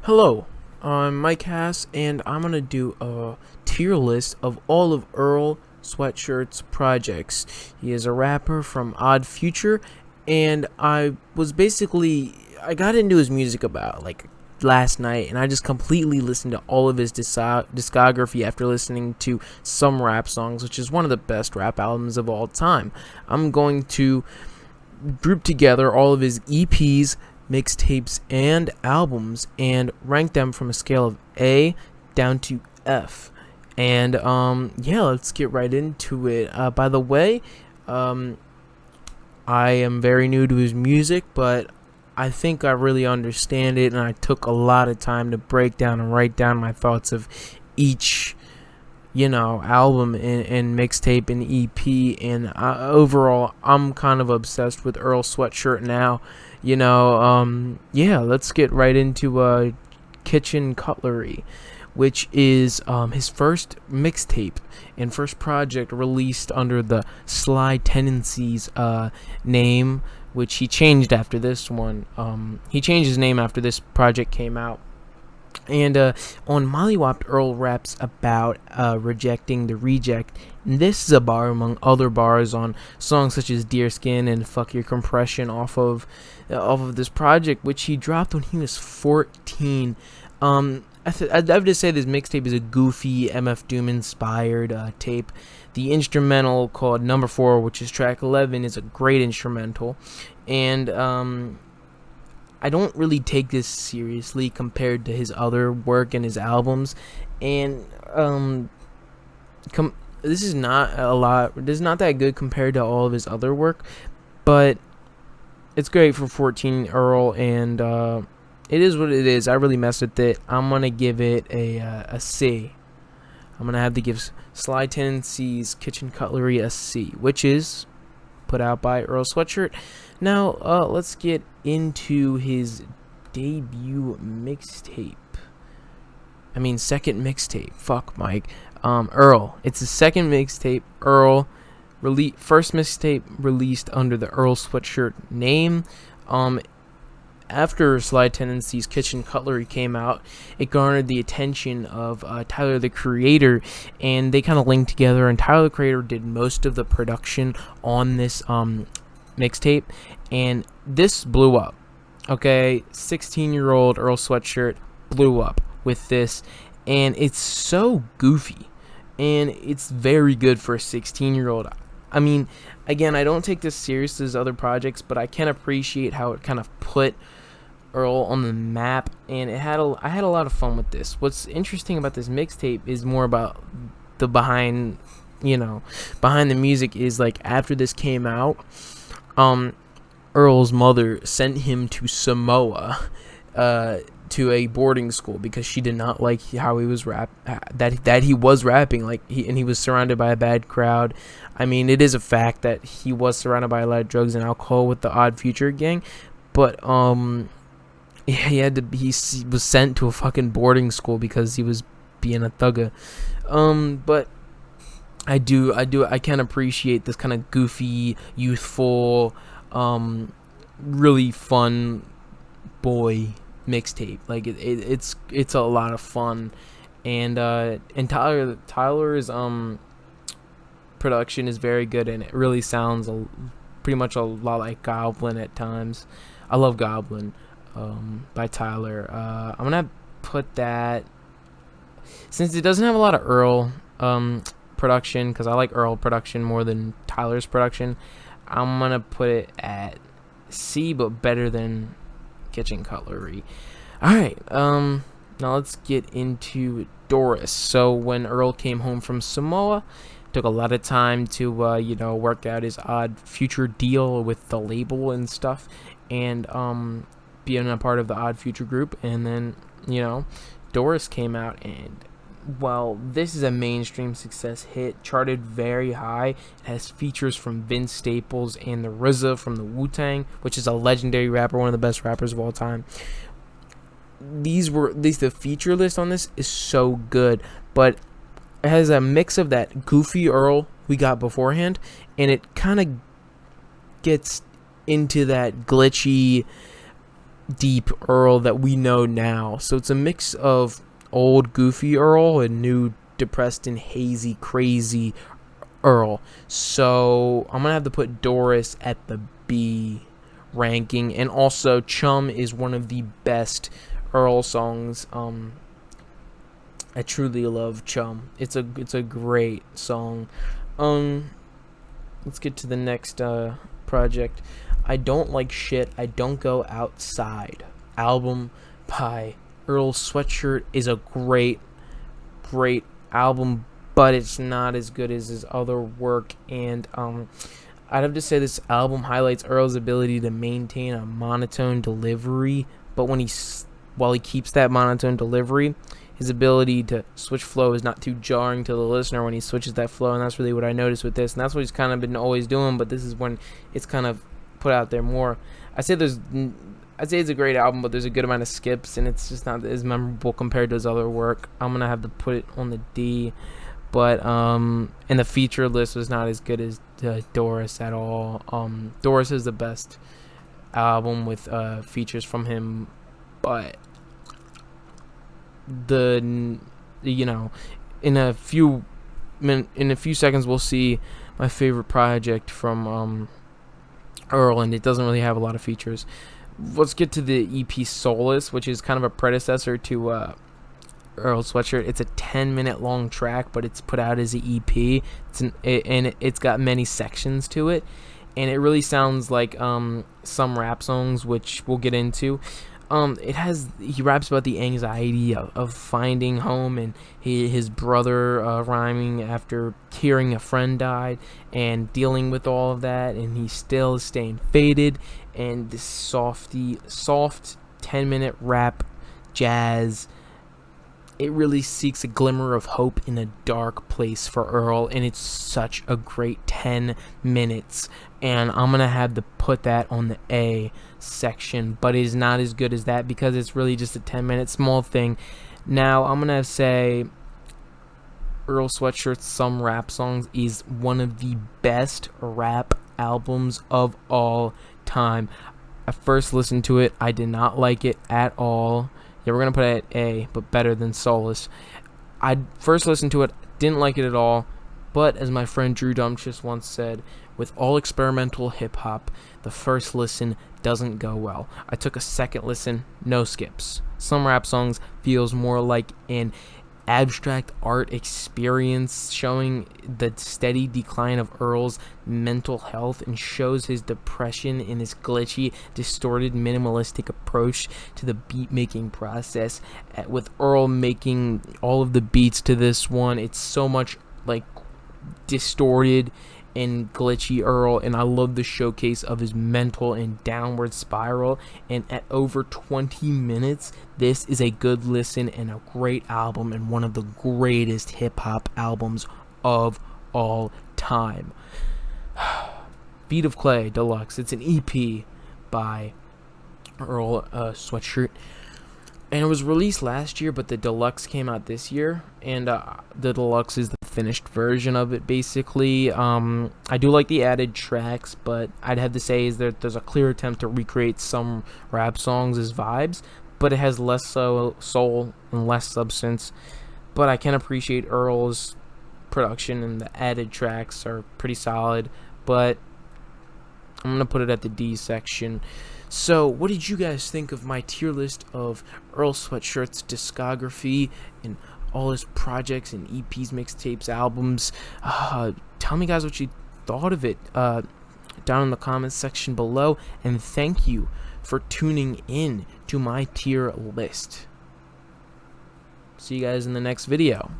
Hello, I'm Mike Hass, and I'm gonna do a tier list of all of Earl Sweatshirt's projects. He is a rapper from Odd Future, and I got into his music about last night, and I just completely listened to all of his discography after listening to some rap songs, which is one of the best rap albums of all time. I'm going to group together all of his EPs, mixtapes, and albums and rank them from a scale of A down to F. And yeah, let's get right into it. By the way, um, I am very new to his music, but I think I really understand it, and I took a lot of time to break down and write down my thoughts of each album and mixtape and EP. And overall, I'm kind of obsessed with Earl Sweatshirt now. Yeah, let's get right into Kitchen Cutlery, which is his first mixtape and first project released under the Sly Tendencies name, which he changed after this one. He changed his name after this project came out. And on Mollywopped, Earl raps about rejecting the reject. And this is a bar among other bars on songs such as Deerskin and Fuck Your Compression off of this project, which he dropped when he was 14. I'd have to say this mixtape is a goofy MF Doom inspired tape. The instrumental called Number 4, which is track 11, is a great instrumental. And I don't really take this seriously compared to his other work and his albums, and this is not a lot. This is not that good compared to all of his other work, but it's great for 14 Earl, and it is what it is. I really messed with it. I'm gonna give it a C. I'm gonna have to give Sly Tendencies Kitchen Cutlery a C, which is put out by Earl Sweatshirt. Now, let's get into his debut mixtape. Second mixtape. Fuck, Mike. Earl. It's the second mixtape. Earl. First mixtape released under the Earl Sweatshirt name. After Sly Tendencies Kitchen Cutlery came out, it garnered the attention of Tyler the Creator, and they kind of linked together, and Tyler the Creator did most of the production on this mixtape, and this blew up. Okay, 16-year-old Earl Sweatshirt blew up with this, and it's so goofy, and it's very good for a 16-year-old. Again, I don't take this serious as other projects, but I can appreciate how it kind of put Earl on the map, and I had a lot of fun with this. What's interesting about this mixtape is more about the behind the music. Is like, after this came out, Earl's mother sent him to Samoa to a boarding school because she did not like how he was that he was rapping, and he was surrounded by a bad crowd. It is a fact that he was surrounded by a lot of drugs and alcohol with the Odd Future gang, but he was sent to a fucking boarding school because he was being a thugger. But I can appreciate this kind of goofy, youthful, really fun boy mixtape. Like, it's a lot of fun, and Tyler's production is very good, and it really sounds pretty much a lot like Goblin at times. I love Goblin by Tyler. I'm gonna put that, since it doesn't have a lot of Earl production, because I like Earl production more than Tyler's production. I'm gonna put it at C, but better than Kitchen Cutlery. Alright, now let's get into Doris. So when Earl came home from Samoa, took a lot of time to work out his Odd Future deal with the label and stuff, and being a part of the Odd Future group. And then Doris came out, and while this is a mainstream success hit, charted very high. It has features from Vince Staples and the RZA from the Wu-Tang, which is a legendary rapper, one of the best rappers of all time. The feature list on this is so good, but it has a mix of that goofy Earl we got beforehand, and it kind of gets into that glitchy deep Earl that we know now. So it's a mix of old goofy Earl and new depressed and hazy crazy Earl. So I'm gonna have to put Doris at the B ranking, and also Chum is one of the best Earl songs. I truly love Chum. It's a great song. Let's get to the next project. I Don't Like Shit, I Don't Go Outside album by Earl Sweatshirt is a great album, but it's not as good as his other work. And I'd have to say this album highlights Earl's ability to maintain a monotone delivery, but while he keeps that monotone delivery, his ability to switch flow is not too jarring to the listener when he switches that flow, and that's really what I noticed with this, and that's what he's kind of been always doing, but this is when it's kind of put out there more. I'd say it's a great album, but there's a good amount of skips, and it's just not as memorable compared to his other work. I'm gonna have to put it on the D, but and the feature list was not as good as Doris at all. Doris is the best album with features from him, but in a few seconds we'll see my favorite project from Earl, and it doesn't really have a lot of features. Let's get to the EP Solus, which is kind of a predecessor to Earl Sweatshirt. It's a 10-minute long track, but it's put out as an EP. It's got many sections to it, and it really sounds like some rap songs, which we'll get into. He raps about the anxiety of finding home, and his brother rhyming after hearing a friend died and dealing with all of that, and he still is staying faded. And this soft 10-minute rap jazz, it really seeks a glimmer of hope in a dark place for Earl, and it's such a great 10 minutes, and I'm gonna have to put that on the A section, but it is not as good as that because it's really just a 10-minute small thing. Now I'm gonna say Earl Sweatshirt's Some Rap Songs is one of the best rap albums of all time. I first listened to it, I did not like it at all. Yeah, we're gonna put it at A, but better than Solus. I first listened to it, didn't like it at all, but as my friend Drew Dumptious once said, with all experimental hip-hop, the first listen doesn't go well. I took a second listen, no skips. Some Rap Songs feels more like an abstract art experience, showing the steady decline of Earl's mental health, and shows his depression in his glitchy, distorted, minimalistic approach to the beat-making process. With Earl making all of the beats to this one, it's so much like distorted and glitchy Earl, and I love the showcase of his mental and downward spiral. And at over 20 minutes, this is a good listen and a great album, and one of the greatest hip-hop albums of all time. Feet of Clay Deluxe. It's an EP by Earl Sweatshirt, and it was released last year, but the Deluxe came out this year, and the Deluxe is the finished version of it, basically. I do like the added tracks, but I'd have to say is that there's a clear attempt to recreate some rap songs as vibes, but it has less soul and less substance. But I can appreciate Earl's production, and the added tracks are pretty solid, but I'm going to put it at the D section. So, what did you guys think of my tier list of Earl Sweatshirt's discography and all his projects and EPs, mixtapes, albums? Tell me, guys, what you thought of it down in the comments section below, and thank you for tuning in to my tier list. See you guys in the next video.